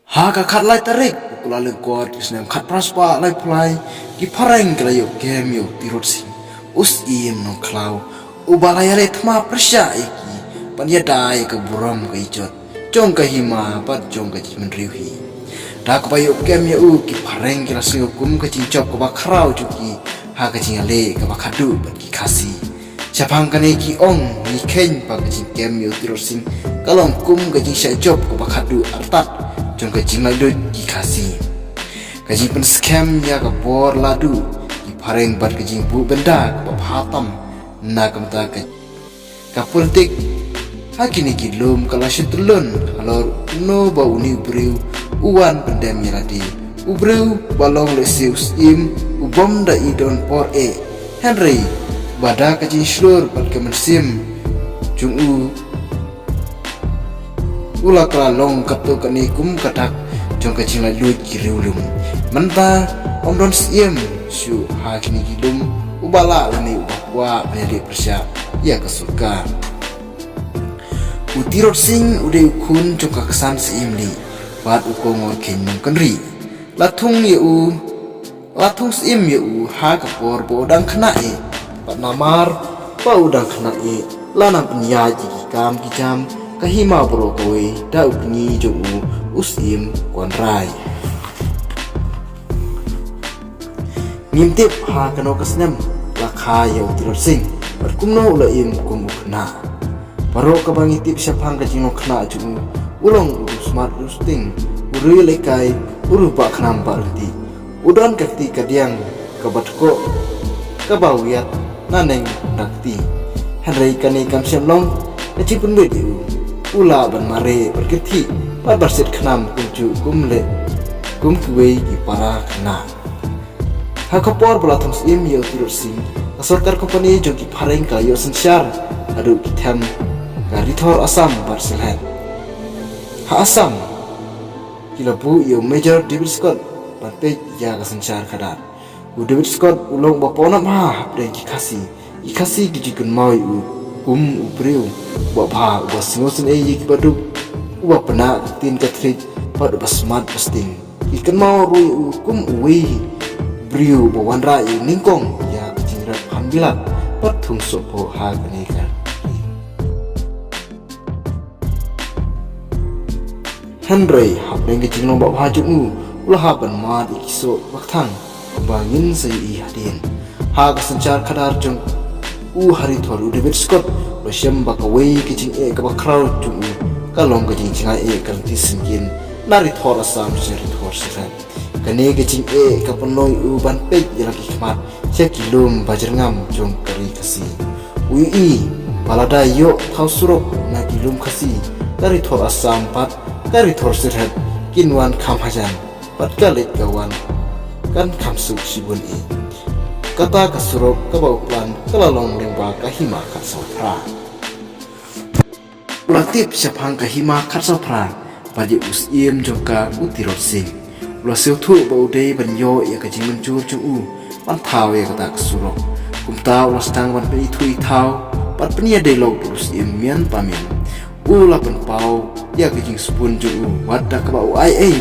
Haka kat lai tarik kula lengkot kisnem kat praspa lai pulai ki pareng kala yo kem yo tirot sing us im no klau ubalaya le thma persya iki pan ya dai ke buram ke ijot jong ka hima pat jong ka jimen riuhi dak pa yo kem yo u ki pareng kala sing kum ka cincop ka bakrau juki ha ka cingale ka bakadu pat ki kasi Siapang kane ki ong ni ken pa ka cing kem yo tirot sing kalong kum ka cing sya job ka bakadu artat jong ka jing ladu ki kasi ka jing pen scam ya ka bor ladu ki pareng bat ka jing bu benda ka phatam na kam ta ka politik hakini ki lum kala shitulun alor no ba uni breu uwan pendem yaladi ubreu balong le seus im ubom da idon por Henry bada ka jing shlur bat ka mensim jung ula kala long kato kani kum katak jong ka jing la lut ki riulum menta om don siem shu ha kini gilum ubala lani ubakwa beri persya ya ke surga utirot sing ude ukun jong ka kesan seimli bat ukongor kenyong kenri latung sim ye u ha ka por bodang kena pat namar pa udang kena lanam penyaji kam kijam kahima bro kowe da upni jong usim konrai ngintip ha kano kasnem lakha ya utirot sing berkumno ula im kum ukna paro ka bangitip siapang ka jino kena jung ulong smart roasting uri lekai uru ba khnam barti udon kakti kadiang kabatko kabawiyat naneng dakti Henry kani kam semlong kecil pun bedu ula ban mare berketi par barset khnam kunju kumle kum kuwei ki para khna hakapor balathum sim yo tirot sing sarkar company jogi phareng ka yo sansyar adu kitham gari thor asam barselhat ha asam kilabu yo major David Scott patpe ya ka sansyar khadar David Scott ulong bapona ma pre ki kasi ki jikun mai kum ubreu wa pha wa singosen ki badu wa pana tin ka thrit pad basmat pasting ikan mau rui kum uwi breu ba wanra ningkong ya jingra phambilat pat thung so pho ha kani ka Henry habeng ki jingno ba pha ju ulah ban ma ikiso wakthang bangin sai I hadin ha ka sanchar khadar jung hari thoru David Scott lo shem ba ka wei ki jing ka ba crowd tu ka long ka jing chinga kan ti singin nari thora sam seri thor siran kane ki jing ka panoi ban pe ya ki khmat che kilum bajar ngam jong kari kasi balada yo thausurok na kilum kasi nari thora sam pat kari thor siran kinwan kham hajan pat kalit kawan kan kamsuk sibun kata kasurok kabau plan kalalong lengba kahima katsopra ulatip siapang kahima katsopra bagi usim joka utirot sing ulaseu thu baude banyo ya kajing mencur chung pan thau ya kata kasurok kumta ulas tang ban pe thui thau pat penia dialog usim mian pamin ulapan pau ya kajing spun chung wadda kabau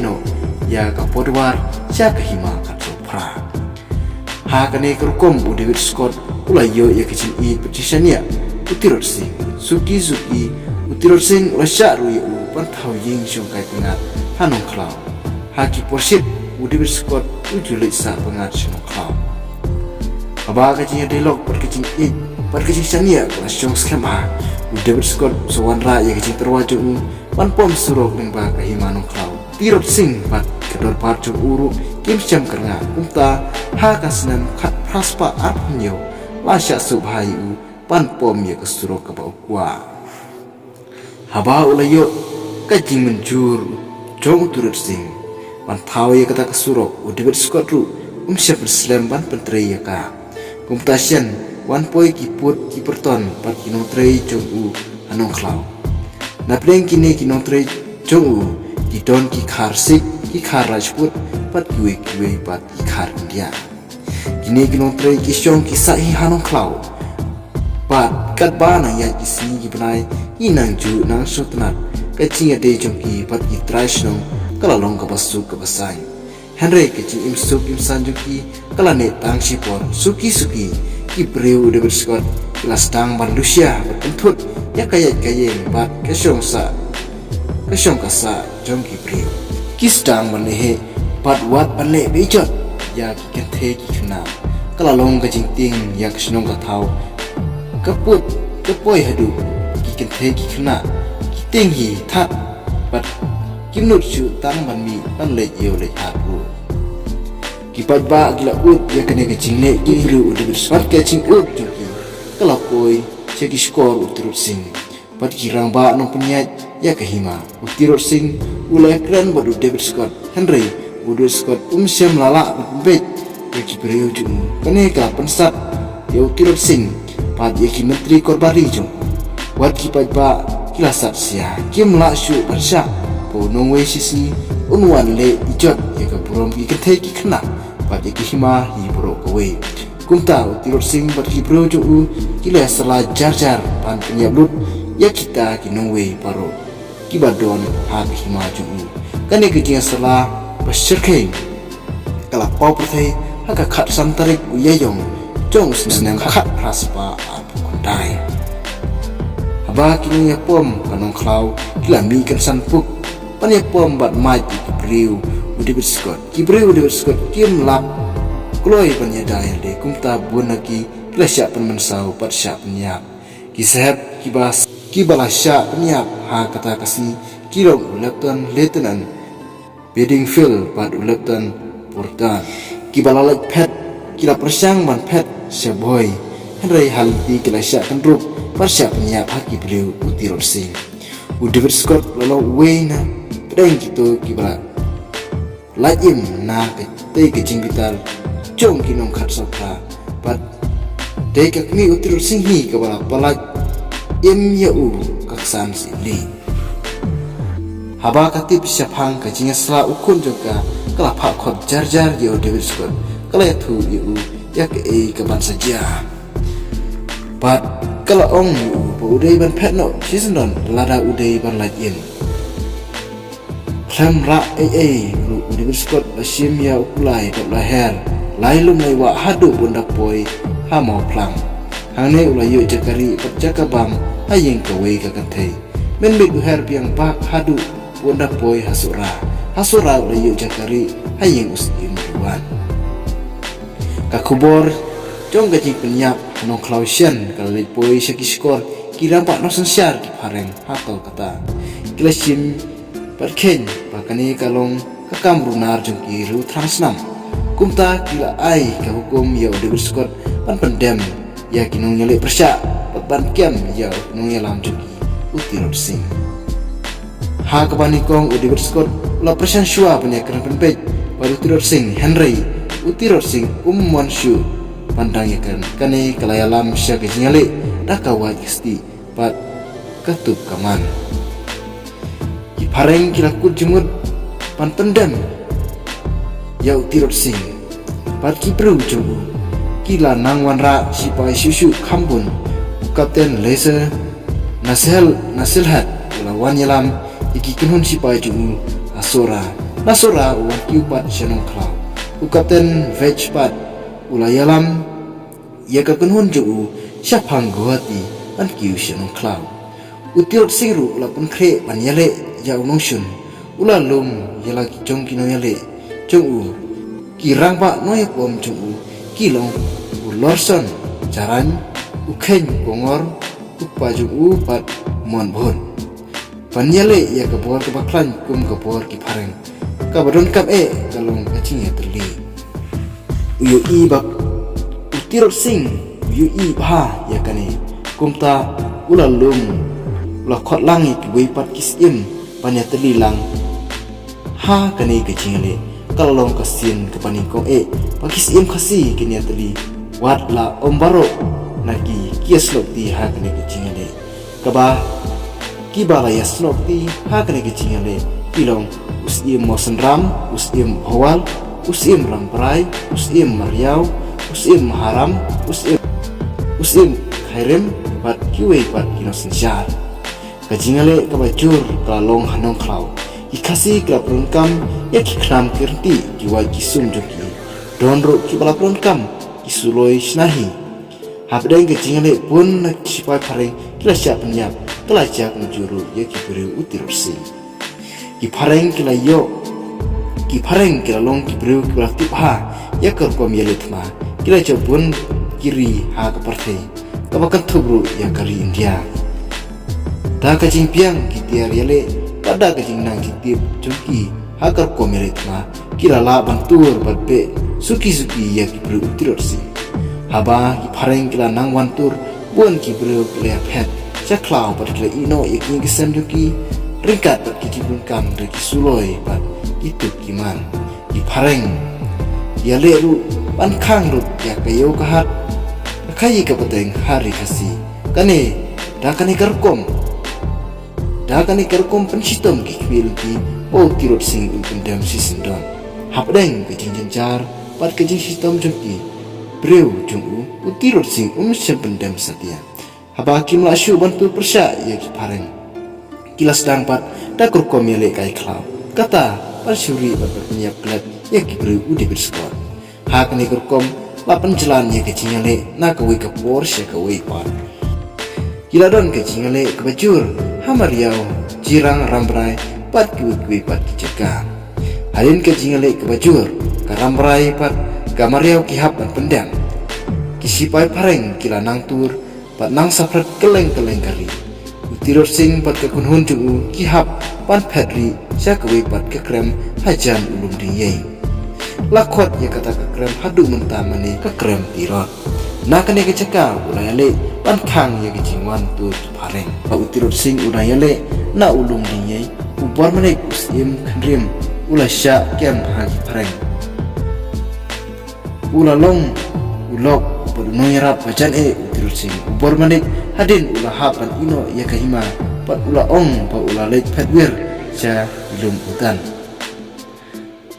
no ya kapodwar sia kahima katsopra ha kane kerkom David Scott ulayo ya kecil petitionnya utirot sing suki utirot sing ulasya ruy pan thau ying syong kai pengat hanong klau haki posit David Scott ujulit sa pengat syong klau aba kecinya dialog perkecil sania ulas syong skema David Scott sawanra ya kecil terwaju pan pom surok lengba kahimanong klau tirot sing pat kedor parjung uru kim syam kerna umta ha kasnam khat praspa arpnyo lasya subhayu pan pom ya kesuro ka baukwa haba ulayo kajing menjur jong turut sing pan thaw ya kata kesuro David Scott ru syap islam pan pentre ya ka kumtasian wan poi kiput kiperton pat kinong trei jong anong klau na pleng kini kinong trei jong kidon ki kharsik ki kharajput pat kiwe pat ikhar India kini kinong trei kisyong kisai hanong klau pat kat bana ya kisi ki benai inang ju nang sutnat kacing ade jong ki pat ki trai snong kalalong kabasuk kabasay. Henry kecing imsuk imsan juki kalane tang sipor suki ki breu de berskot kelas tang ban Lucia bertentut ya kayat kayeng bat kesyong kasa jong ki breu kis tang ban lehe bat wat ban le bejot ya ki kenthe ki khna kalalong kecing ting ya kesyong ka thau kaput kapoi hadu ki kenthe ki khna ki ting hi that bat kimnut chu tang ban mi ban le yeu le haru kipat ba gila ut ya kene kecing le ki breu de berskot kecing ut juki kalapoi segi skor utirut sing pat kirang ba nong penyat ya kahima utirut sing ulai kran bodu David Scott Henry bodu Scott siam lala bet ya ki breu jumu kene ka pensat ya utirut sing pat ya ki menteri korbari jung wat kipat ba kilasat sia kim la shu bersya po nong we sisi unwan le ijot ya ka burom ki kethai ki khna pat ya ki hima hi bro kowe kumta utirut sing pat ki breu ju kila salah jar pan penyablut ya kita kinungwe paro kibadon hak himaju kane kejing salah bersyirkai kala pau perthai haka khat santarik uyayong jong senang khat raspa apu kondai haba kini ya pom kanong klau kila mi kan sanpuk pan ya pom bat mai ki breu David Scott ki breu David Scott kim lap kloi pan ya dai de kumta bunaki kila sya pen mensau pat sya penyap kisahab kibas kibala sya penyap ha kata kasi kirong lieutenant Bedingfield pat lieutenant Portan kibala lek pet kila persyang man pet sya boy Henry halti kila sya kendrup pat sya penyap ha ki breu utirot sing David Scott lolo wena pedang gitu kibala lajim na te kecing bital jong kinong khat sopra pat dei ka kmi utirut sing hi ka bala palaj em ya u kaksan sili haba katip syapang ka jinga sla ukun joka kala pha khot jar yo David Scott kala thu yu ya ke e ka ban saja pat kala ong yu bo dei ban phet no season lada udei ban lajin Samra lu David Scott asim ya ukulai ka laher lai lum lai wa hadu bunda poi ha mau plang hane ulai yo jakari perjaka bam hayeng kawe ka kanthei men be her piang bak hadu bunda poi hasura ulai yo jakari hayeng usim duan ka kubor jong gaji penyap nong klausian kalai poi saki skor kirang pak no sensyar ki pareng hakal kata kilasim perken pakani kalong kakam runar jong ki ru transnam kumta kila ai ka hukum ya David Scott pan pendem ya kinong nyale persya pan kem ya nong yalam juki utirot sing ha kabani kong David Scott la persan shua penyakeran penpej pada utirot sing Henry utirot sing umman shu pandang yakan kane kalayalam sya ke nyale dakawa isti pat katup kaman ki pareng kila kut jemut pan pendem ya utirot sing pat ki breu jumu kila nangwan ra sipai susu khambun kapten laser nasilhat lawan yalam iki kunhun sipai jumu nasora wan kiupat shanong klau kapten vejpat ulayalam ya ka kunhun jumu syapang guati an kiu shanong klau utirot singru la pun kre pan yale ya unongshun ulalum yala ki jong kino yale jong kirang pak noy pom jong kilong ulorson jaran ukhen kongor upaju pat mon bon panyale ya kabor ke baklan kum kabor ki pareng kabadon kap kalong kacing ya terli uyu i bak utirot sing uyu i bha ya kane kumta ulalum ula khot langi ki wei pat kisim panya terli lang ha kane kacing le kalong kasin kepaning kong pakis im khasi kini atli wat la ombaro nagi kias lokti ha kene kecingale kaba kibala yas lokti ha kene kecingale kilong usim mosen ram usim hawal usim ramprai usim mariau usim haram usim khairem bat kiwe bat kinosen syar kecingale kaba jur kalong hanong klau ikasi kelap rungkam ya kikram kirti kiwa kisum joki donro kibala rungkam kisuloi snahi habdai kecingale pun nak sipai pareng kila siap penyap kila siap menjuru ya kiberi utirsi kipareng kila yo kipareng kila long kiberi kibala tipha ya kerkom yeletma kila jopun kiri ha kepartai kabakan tubru ya kari India dah kacing piang kitiar yale pada kacing nang kitip joki ha kerkom yeletma kila la bantur badbe suki ya kiberi utirsi haba kipareng kila nang wantur buan kiberi kila pet caklau pada kila ino yakin kesem joki ringkat pada kicipun kam dari suloi pada itu kiman kipareng ya leru pan kang rut ya kayo kahat kayi kapateng hari kasih kane dah kane kerkom pensitom kikwil ki o tirot sing pendam sisindon hapdeng kecing jencar pat kecing sistem joki breu jungu utirot sing pendam satia haba kim lasyu bantu persya ya kipareng kilas dang pat dakur komele kai klau kata pasyuri bapak penyiap kelat ya kibreu udah berskor hak ni kurkom lapan jalan ya kecingale na kawi ke Porsche kawi pat kila don kecingale kebajur hamariau jirang rambrai pat kiwi pat kiceka halin kecingale kebajur karambrai pat gamariau kihap dan pendam kisipai pareng kila nang tur pat nang saprat keleng kari tirot sing pat ke kunhun jungu kihap pan pedri sya kawi pat ke krem hajan ulum diyai lakot ya kata ke krem hadu mentamani ke krem tirot nak kene keceka ulayale pan kang ya kecingwan tu pareng pa tirot sing ulayale na ulum diyai ubar manik usim kandrim ulay sya kem hagi pareng ulalong ulok padunong yarap bacan tirot sing ubar manik hadin ulah hapan ino ya kahima pat ulah ong pa ulah lek petwir ja ilum utan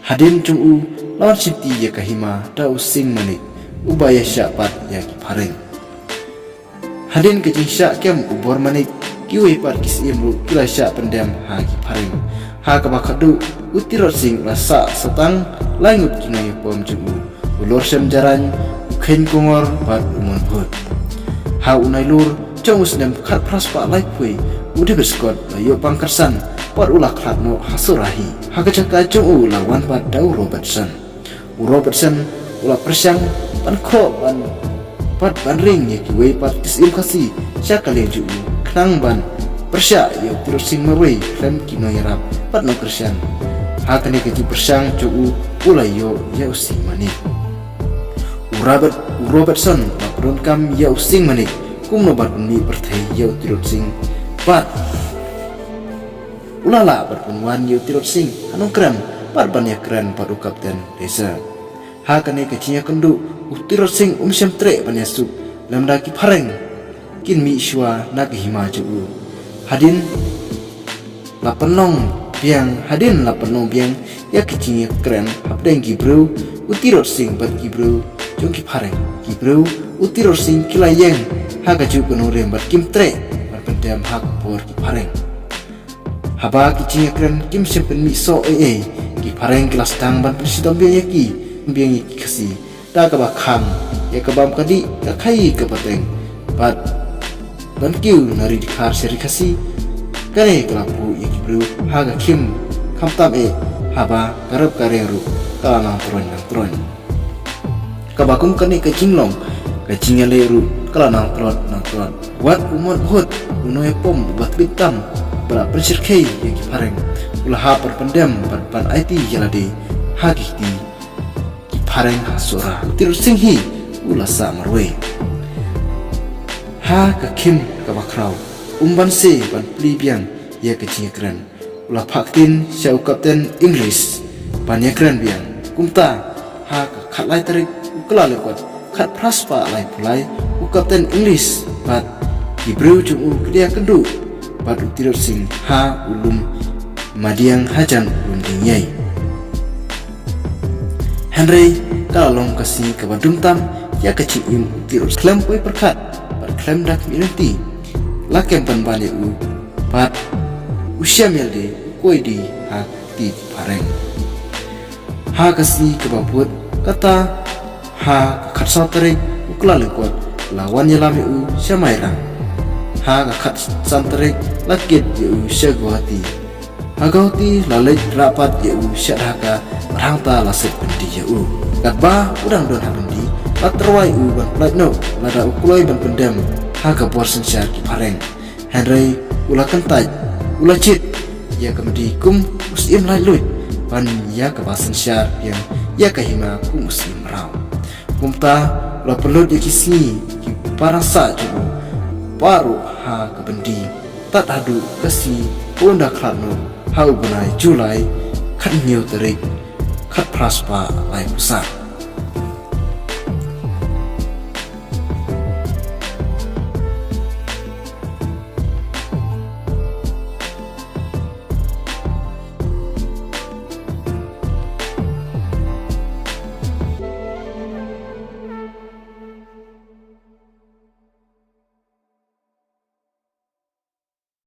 hadin cungu lawan sinti ya kahima da using manik ubaya syapat ya kipareng hadin kecing syak kem ubor manik kiwe pat kisim lu kila syak pendam ha kipareng ha kabakadu utirot sing rasa setang langut kinai pom cungu ulor sem jaran ukhen kongor pat umon hut ha unai lur jongus nem khat praspa lai pui udah berskot layo pangkersan pat ulah khatno hasurahi ha kecaka jong lawan pat dau Robertson ulah persyang pan kro pan pat ban ring ye kiwe pat kisim kasi syakale ju knang ban persya yo terus sing marwei klem kino yarap pat no kersan ha kane keju persyang ju ulah yo ya using mani Robertson bakron kam ya using manik kum no bat ni perthai ya tirot sing pat ulala berpenwan ya tirot sing anu kram pat ban ya kran pat kapten desa ha kane kecinya kendu utirot sing syam tre ban ya sup lamda ki pareng kin mi shwa na ki hima ju hadin lapenong biang ya kecinya kran hapdeng gibreu utirot sing pat gibreu jongki pareng kibreu utiror sing kilayeng haga ju penurem bat kim tre bat pendam hak por ki pareng haba ki kren kim sempen mi so ki pareng kelas tang ban presidom biang yaki kasi da ka bakam ya ka bam kadi ka khai ka pateng bat ban kiu nari dikhar seri kasi kare kelapu yaki bru haga kim kamtam haba karep kareru kalana tron kabakum kani kecing leru kala nang trot wat umot hut unoy pom bat bitam bala persir kei yang kipareng ulah ha perpendam pan IT jalade hagi di kipareng hasura tirus singhi ulah sa marwe ha ka kim ka bakrau umban se ban plibiang ya kecing keren ulah paktin syau kapten English pan ya keren biang kumta ha ka khatlai tarik ukala lekot khat praspa lai pulai kapten English bat Hebrew jungu kedia kendu bat utirot sing ha ulum madiang hajan ulum dingyai Henry kalong kasih kabadum tam ya kecil im utirot klem pui perkat bat klem dak minti lakem pan bane u bat usia melde koi di ha ti pareng ha kasi kebabut kata ha khatsa tarik ukla lekot lawan yalami u syamairang ha khat santarik lakit u syagwati ha gauti lalai rapat u syadhaka rangta lasek pendi u katba udang don habendi laterwai u ban platno lada ukuloi ban pendam ha kabor sensyar ki pareng Henry ula kentaj ula cit ya kemedi kum muslim lai pan ya kebasan syar yang ya kahima kum muslim raw kumta ula perlu dikisi ki parang sa jugo paru ha kebendi tat adu kasi unda klatno ha ubunai julai kan nyu terik kat praspa lai pusat